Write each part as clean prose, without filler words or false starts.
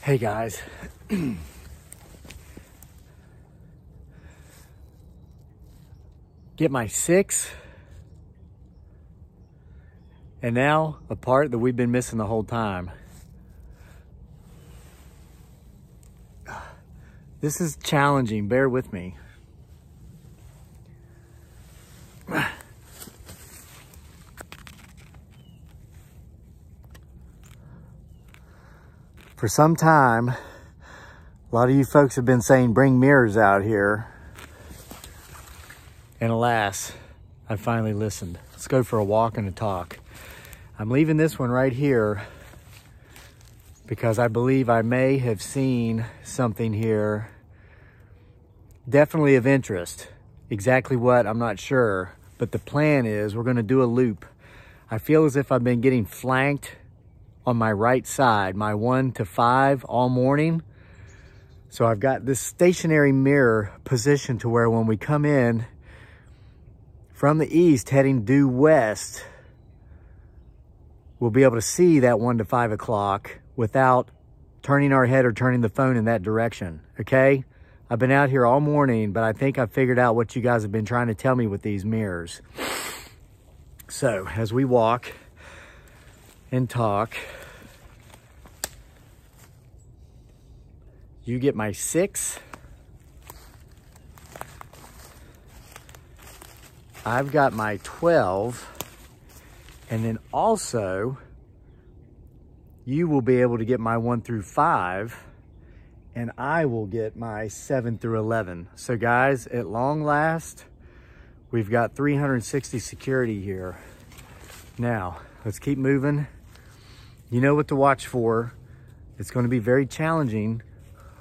Hey guys, get my 6, and now a part that we've been missing the whole time. This is challenging, bear with me. For some time, a lot of you folks have been saying, bring mirrors out here. And alas, I finally listened. Let's go for a walk and a talk. I'm leaving this one right here because I believe I may have seen something here definitely of interest. Exactly what, I'm not sure. But the plan is we're gonna do a loop. I feel as if I've been getting flanked on my right side, my 1 to 5 all morning. So I've got this stationary mirror positioned to where when we come in from the east heading due west, we'll be able to see that 1 to 5 o'clock without turning our head or turning the phone in that direction, okay? I've been out here all morning, but I think I figured out what you guys have been trying to tell me with these mirrors. So as we walk and talk, you get my 6. I've got my 12. And then also, you will be able to get my 1 through 5. And I will get my 7 through 11. So guys, at long last, we've got 360 security here. Now, let's keep moving. You know what to watch for. It's going to be very challenging.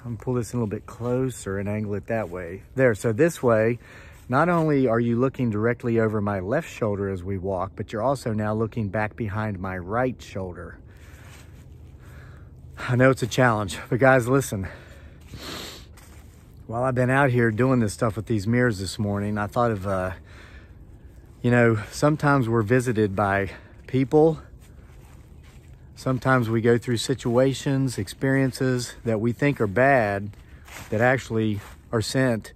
I'm gonna pull this in a little bit closer and angle it that way. There, so this way, not only are you looking directly over my left shoulder as we walk, but you're also now looking back behind my right shoulder. I know it's a challenge, but guys, listen. While I've been out here doing this stuff with these mirrors this morning, I thought of, you know, sometimes we're visited by people. Sometimes we go through situations, experiences that we think are bad, that actually are sent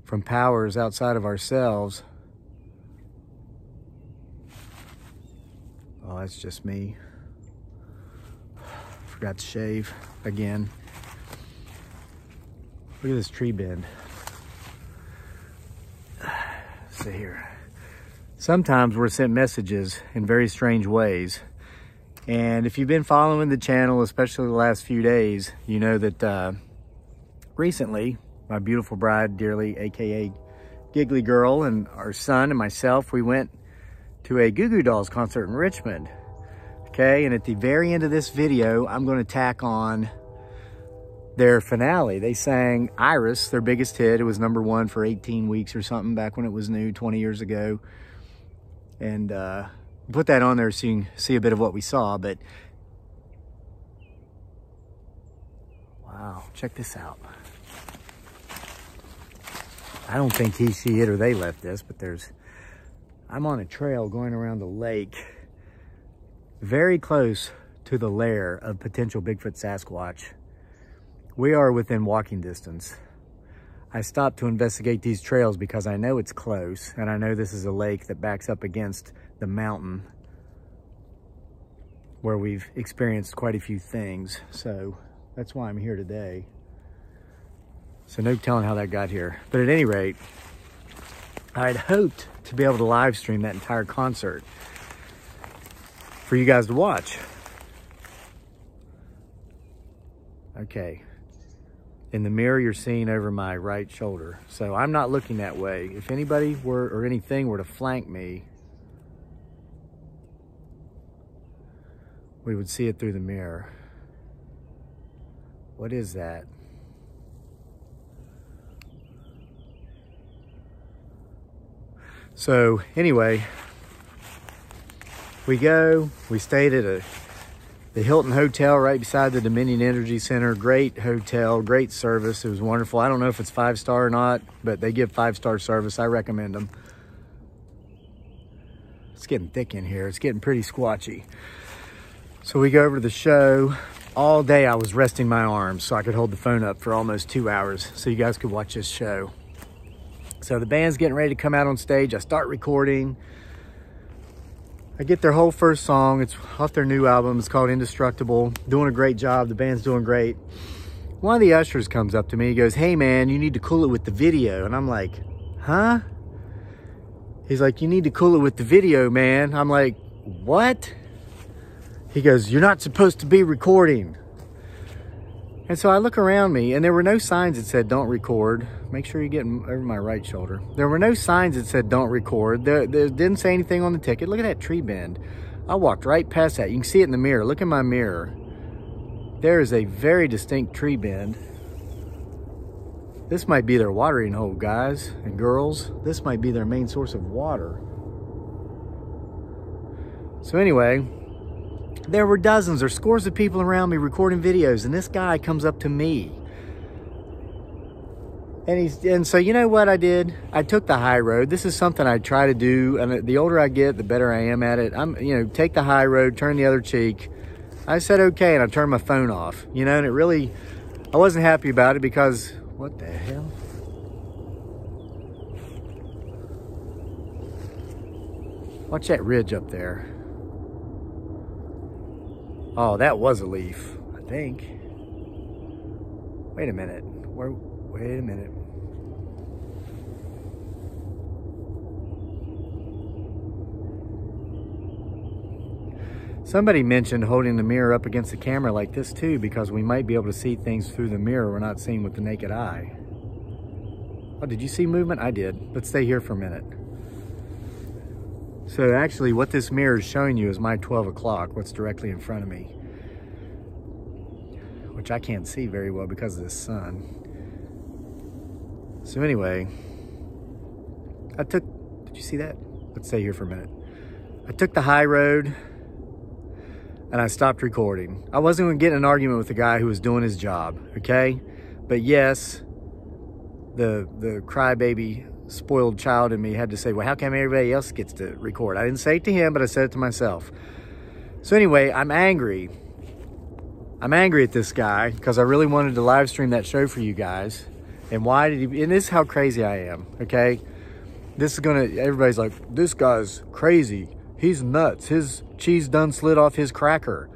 from powers outside of ourselves. Oh, that's just me. Forgot to shave again. Look at this tree bend. Let's see here. Sometimes we're sent messages in very strange ways. And if you've been following the channel, especially the last few days, you know that recently, my beautiful bride, Dearly, AKA Giggly Girl, and our son and myself, we went to a Goo Goo Dolls concert in Richmond. Okay, and at the very end of this video, I'm going to tack on their finale. They sang Iris, their biggest hit. It was #1 for 18 weeks or something back when it was new 20 years ago. And put that on there so you can see a bit of what we saw. But wow, check this out. I don't think he, she, it, or they left this, but I'm on a trail going around the lake very close to the lair of potential Bigfoot Sasquatch. We are within walking distance. I stopped to investigate these trails because I know it's close, and I know this is a lake that backs up against the mountain where we've experienced quite a few things. So that's why I'm here today. So no telling how that got here. But at any rate, I had hoped to be able to live stream that entire concert for you guys to watch. Okay. In the mirror, you're seeing over my right shoulder. So I'm not looking that way. If anybody were, or anything were to flank me, we would see it through the mirror. What is that? So anyway, we stayed at the Hilton Hotel right beside the Dominion Energy Center. Great hotel, great service. It was wonderful. I don't know if it's 5-star or not, but they give 5-star service. I recommend them. It's getting thick in here. It's getting pretty squatchy. So we go over to the show, all day I was resting my arms so I could hold the phone up for almost 2 hours so you guys could watch this show. So the band's getting ready to come out on stage. I start recording. I get their whole first song. It's off their new album. It's called Indestructible. Doing a great job. The band's doing great. One of the ushers comes up to me. He goes, "Hey man, you need to cool it with the video." And I'm like, huh? He's like, "You need to cool it with the video, man." I'm like, what? He goes, "You're not supposed to be recording." And so I look around me, and there were no signs that said don't record. Make sure you get over my right shoulder. There were no signs that said don't record. There didn't say anything on the ticket. Look at that tree bend. I walked right past that. You can see it in the mirror. Look in my mirror. There is a very distinct tree bend. This might be their watering hole, guys and girls. This might be their main source of water. So anyway, there were dozens or scores of people around me recording videos, and this guy comes up to me. And so you know what I did? I took the high road. This is something I try to do, and the older I get, the better I am at it. Take the high road, turn the other cheek. I said okay, and I turned my phone off. And it really, I wasn't happy about it because, what the hell? Watch that ridge up there. Oh, that was a leaf, I think. Wait a minute. Wait a minute. Somebody mentioned holding the mirror up against the camera like this too, because we might be able to see things through the mirror we're not seeing with the naked eye. Oh, did you see movement? I did. Let's stay here for a minute. So actually what this mirror is showing you is my 12 o'clock, what's directly in front of me, which I can't see very well because of this sun. So anyway, did you see that? Let's stay here for a minute. I took the high road and I stopped recording. I wasn't going to get in an argument with the guy who was doing his job, okay? But yes, the crybaby spoiled child in me had to say, well, how come everybody else gets to record? I didn't say it to him, but I said it to myself. So anyway, I'm angry. I'm angry at this guy because I really wanted to live stream that show for you guys. And why did he, and this is how crazy I am, okay? Everybody's like, this guy's crazy. He's nuts. His cheese done slid off his cracker.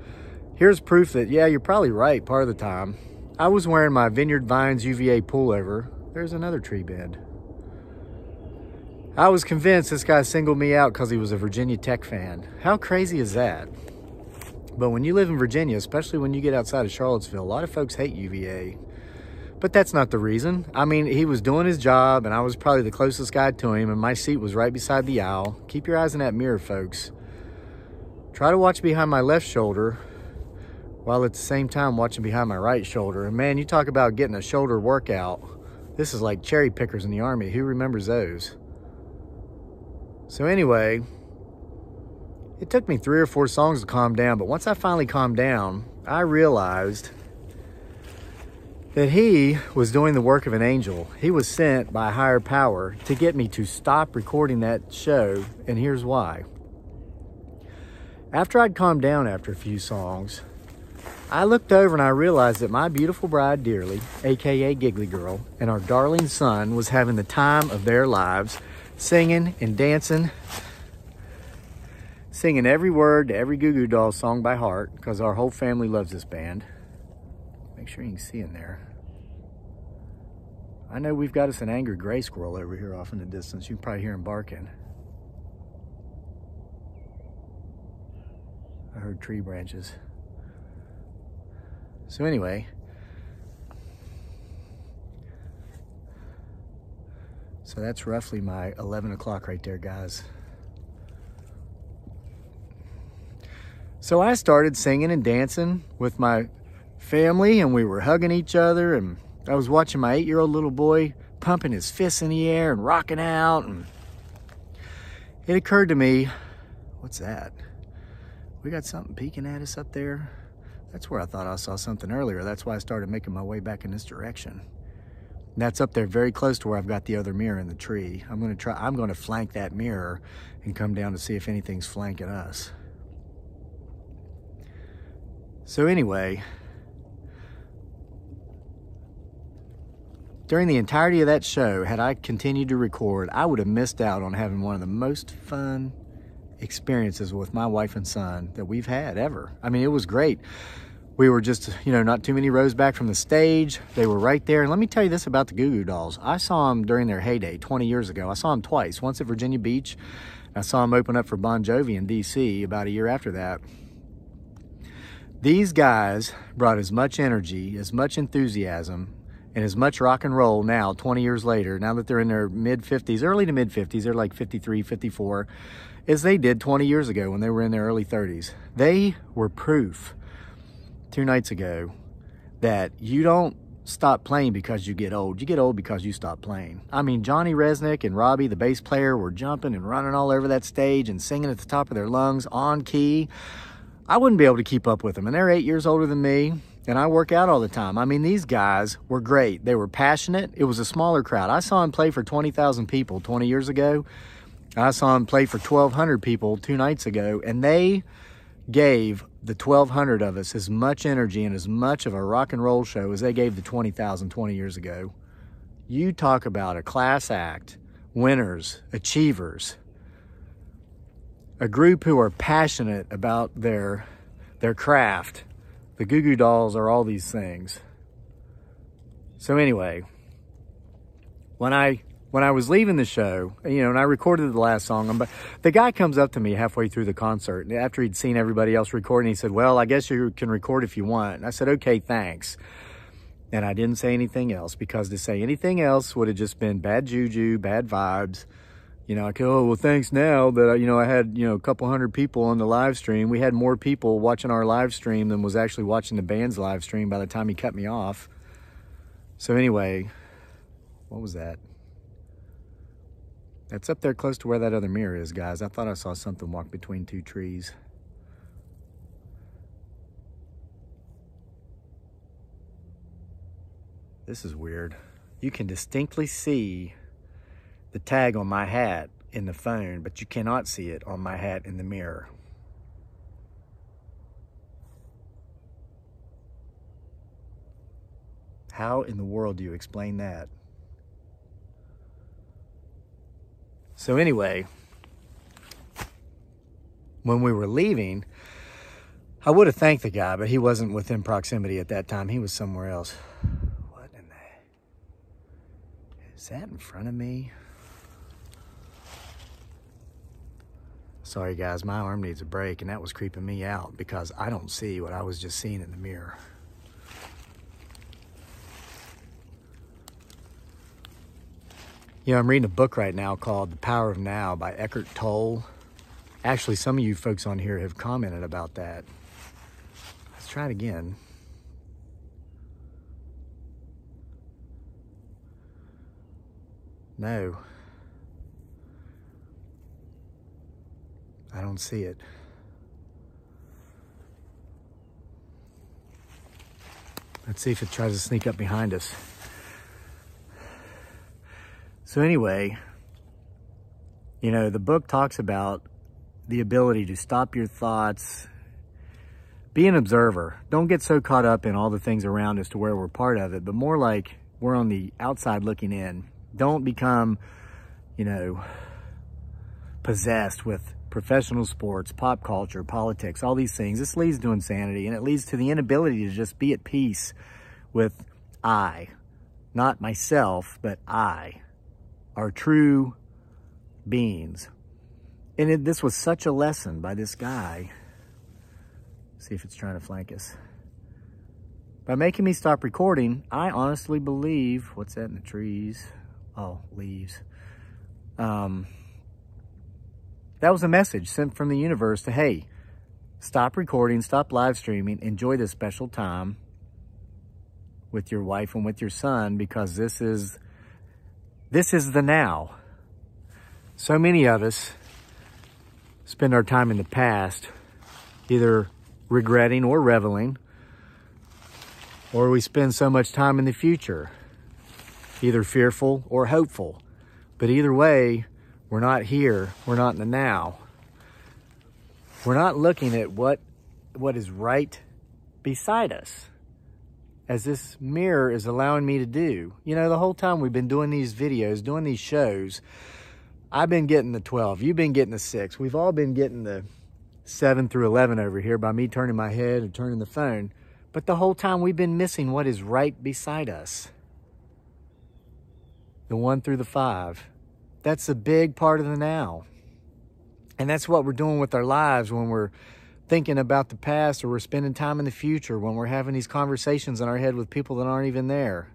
Here's proof that, yeah, you're probably right part of the time. I was wearing my Vineyard Vines UVA pullover. There's another tree bend. I was convinced this guy singled me out because he was a Virginia Tech fan. How crazy is that? But when you live in Virginia, especially when you get outside of Charlottesville, a lot of folks hate UVA. But that's not the reason. I mean, he was doing his job, and I was probably the closest guy to him, and my seat was right beside the aisle. Keep your eyes in that mirror, folks. Try to watch behind my left shoulder, while at the same time watching behind my right shoulder. And man, you talk about getting a shoulder workout. This is like cherry pickers in the Army. Who remembers those? So anyway, it took me 3 or 4 songs to calm down, but once I finally calmed down, I realized that he was doing the work of an angel. He was sent by a higher power to get me to stop recording that show, and here's why. After I'd calmed down after a few songs, I looked over and I realized that my beautiful bride, Dearly, aka Giggly Girl, and our darling son was having the time of their lives, singing and dancing, singing every word to every Goo Goo Dolls song by heart, because our whole family loves this band. Make sure you can see in there. I know we've got us an angry gray squirrel over here off in the distance. You can probably hear him barking. I heard tree branches. So anyway, so that's roughly my 11 o'clock right there, guys. So I started singing and dancing with my family, and we were hugging each other, and I was watching my 8-year-old little boy pumping his fists in the air and rocking out, and it occurred to me, what's that? We got something peeking at us up there? That's where I thought I saw something earlier. That's why I started making my way back in this direction. And that's up there very close to where I've got the other mirror in the tree. I'm going to flank that mirror and come down to see if anything's flanking us. So anyway, during the entirety of that show, had I continued to record, I would have missed out on having one of the most fun experiences with my wife and son that we've had ever. I mean, it was great. We were just, you know, not too many rows back from the stage. They were right there. And let me tell you this about the Goo Goo Dolls. I saw them during their heyday 20 years ago. I saw them twice, once at Virginia Beach. I saw them open up for Bon Jovi in DC about a year after that. These guys brought as much energy, as much enthusiasm, and as much rock and roll now, 20 years later, now that they're in their mid-50s, early to mid-50s, they're like 53, 54, as they did 20 years ago when they were in their early 30s. They were proof 2 nights ago that you don't stop playing because you get old. You get old because you stop playing. I mean, Johnny Resnick and Robbie, the bass player, were jumping and running all over that stage and singing at the top of their lungs on key. I wouldn't be able to keep up with them. And they're 8 years older than me, and I work out all the time. I mean, these guys were great. They were passionate. It was a smaller crowd. I saw them play for 20,000 people 20 years ago. I saw them play for 1,200 people 2 nights ago, and they gave the 1,200 of us as much energy and as much of a rock and roll show as they gave the 20,000 20 years ago. You talk about a class act, winners, achievers, a group who are passionate about their craft. The Goo Goo Dolls are all these things. So anyway, when I was leaving the show, you know, and I recorded the last song, but the guy comes up to me halfway through the concert after he'd seen everybody else recording. He said, "Well, I guess you can record if you want." And I said, "Okay, thanks." And I didn't say anything else, because to say anything else would have just been bad juju, bad vibes. You know, I go, "Oh, well, thanks now that, you know, I had, you know, a couple hundred people on the live stream." We had more people watching our live stream than was actually watching the band's live stream by the time he cut me off. So anyway, what was that? That's up there close to where that other mirror is, guys. I thought I saw something walk between 2 trees. This is weird. You can distinctly see the tag on my hat in the phone, but you cannot see it on my hat in the mirror. How in the world do you explain that? So anyway, when we were leaving, I would have thanked the guy, but he wasn't within proximity at that time. He was somewhere else. What in the... Is that in front of me? Sorry guys, my arm needs a break, and that was creeping me out because I don't see what I was just seeing in the mirror. You know, I'm reading a book right now called The Power of Now by Eckhart Tolle. Actually, some of you folks on here have commented about that. Let's try it again. No. I don't see it. Let's see if it tries to sneak up behind us. So anyway, you know, the book talks about the ability to stop your thoughts, be an observer. Don't get so caught up in all the things around us to where we're part of it, but more like we're on the outside looking in. Don't become, you know, possessed with professional sports, pop culture, politics, all these things. This leads to insanity, and it leads to the inability to just be at peace with I. Not myself, but I. Our true beings. And this was such a lesson by this guy. See if it's trying to flank us. By making me stop recording, I honestly believe, what's that in the trees? Oh, leaves. That was a message sent from the universe to, hey, stop recording, stop live streaming, enjoy this special time with your wife and with your son, because this is the now. So many of us spend our time in the past either regretting or reveling, or we spend so much time in the future, either fearful or hopeful. But either way, we're not here, we're not in the now. We're not looking at what is right beside us. as this mirror is allowing me to do. You know, the whole time we've been doing these videos, doing these shows, I've been getting the 12, you've been getting the 6. We've all been getting the 7 through 11 over here by me turning my head and turning the phone. But the whole time we've been missing what is right beside us. The 1 through the 5. That's a big part of the now. And that's what we're doing with our lives when we're thinking about the past, or we're spending time in the future, when we're having these conversations in our head with people that aren't even there.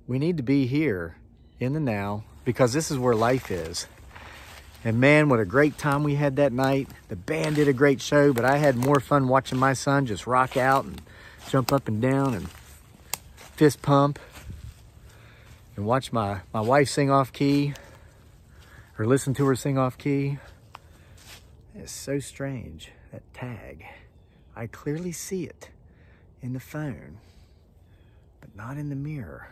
We need to be here in the now, because this is where life is. And man, what a great time we had that night. The band did a great show, but I had more fun watching my son just rock out and jump up and down and fist pump and watch my wife sing off key, or listen to her sing off key. It's so strange, that tag. I clearly see it in the phone, but not in the mirror.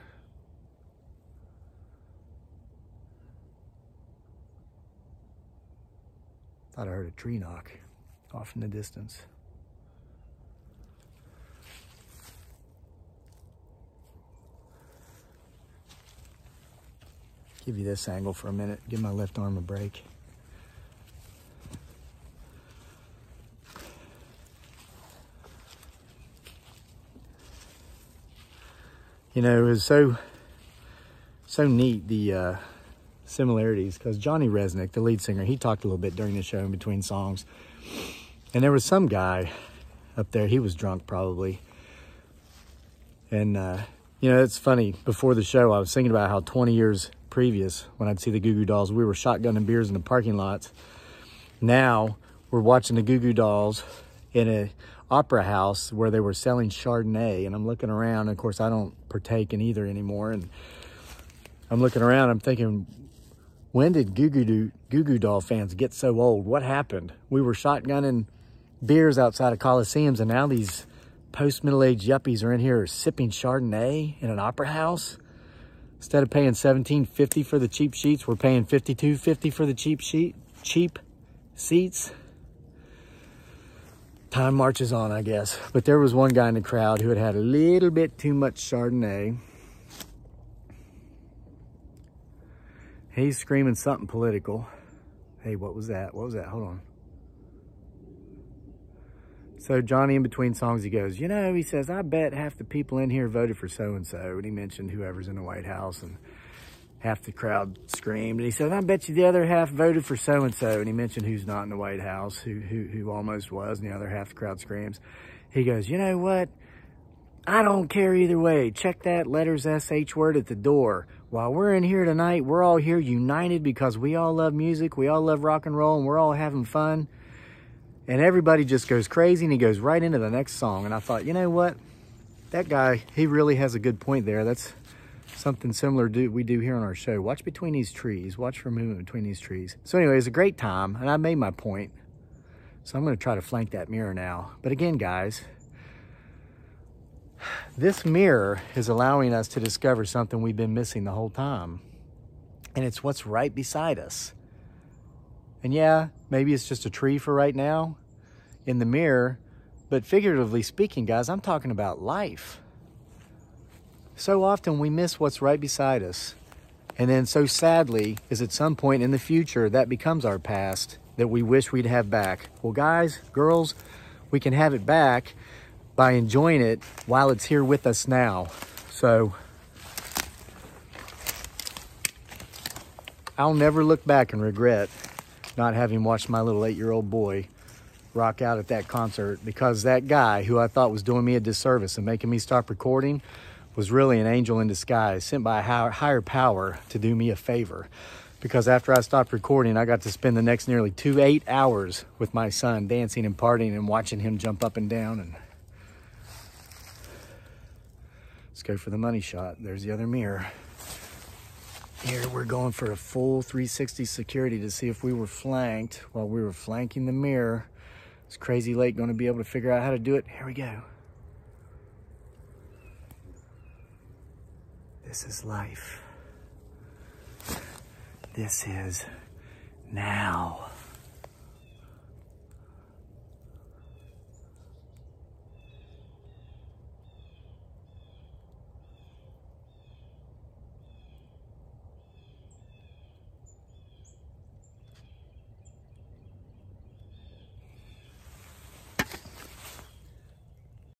Thought I heard a tree knock off in the distance. Give you this angle for a minute. Give my left arm a break. You know, it was so neat, the similarities, because Johnny Resnick, the lead singer, he talked a little bit during the show in between songs. And there was some guy up there, he was drunk probably. And, you know, it's funny, before the show, I was thinking about how 20 years previous, when I'd see the Goo Goo Dolls, we were shotgunning beers in the parking lots. Now, we're watching the Goo Goo Dolls in an opera house where they were selling Chardonnay. And I'm looking around, and of course, I don't partake in either anymore. And I'm looking around, I'm thinking, when did Goo Goo Doll fans get so old? What happened? We were shotgunning beers outside of Coliseums, and now these post-middle-aged yuppies are in here sipping Chardonnay in an opera house. Instead of paying $17.50 for the cheap sheets, we're paying $52.50 for the cheap seats. Time marches on, I guess. But there was one guy in the crowd who had had a little bit too much Chardonnay. He's screaming something political. Hey, what was that? What was that? Hold on. So Johnny, in between songs, he goes, you know, he says, I bet half the people in here voted for so-and-so. And he mentioned whoever's in the White House, and half the crowd screamed. And he said, I bet you the other half voted for so-and-so. And he mentioned who's not in the White House, who almost was, and the other half the crowd screams. He goes, you know what? I don't care either way. Check that letters SH word at the door. While we're in here tonight, we're all here united because we all love music, we all love rock and roll, and we're all having fun. And everybody just goes crazy, and he goes right into the next song. And I thought, you know what? That guy, he really has a good point there. That's something similar we do here on our show. Watch between these trees. Watch for movement between these trees. So anyway, it was a great time, and I made my point. So I'm going to try to flank that mirror now. But again, guys, this mirror is allowing us to discover something we've been missing the whole time. And it's what's right beside us. And yeah, maybe it's just a tree for right now in the mirror, but figuratively speaking, guys, I'm talking about life. So often we miss what's right beside us. And then so sadly is at some point in the future that becomes our past that we wish we'd have back. Well, guys, girls, we can have it back by enjoying it while it's here with us now. So I'll never look back and regret not having watched my little 8-year-old boy rock out at that concert, because that guy who I thought was doing me a disservice and making me stop recording was really an angel in disguise, sent by a higher power to do me a favor. Because after I stopped recording, I got to spend the next nearly 8 hours with my son, dancing and partying and watching him jump up and down. And let's go for the money shot. There's the other mirror. Here we're going for a full 360 security to see if we were flanked while we were flanking the mirror. Is Crazy Lake going to be able to figure out how to do it? Here we go. This is life. This is now.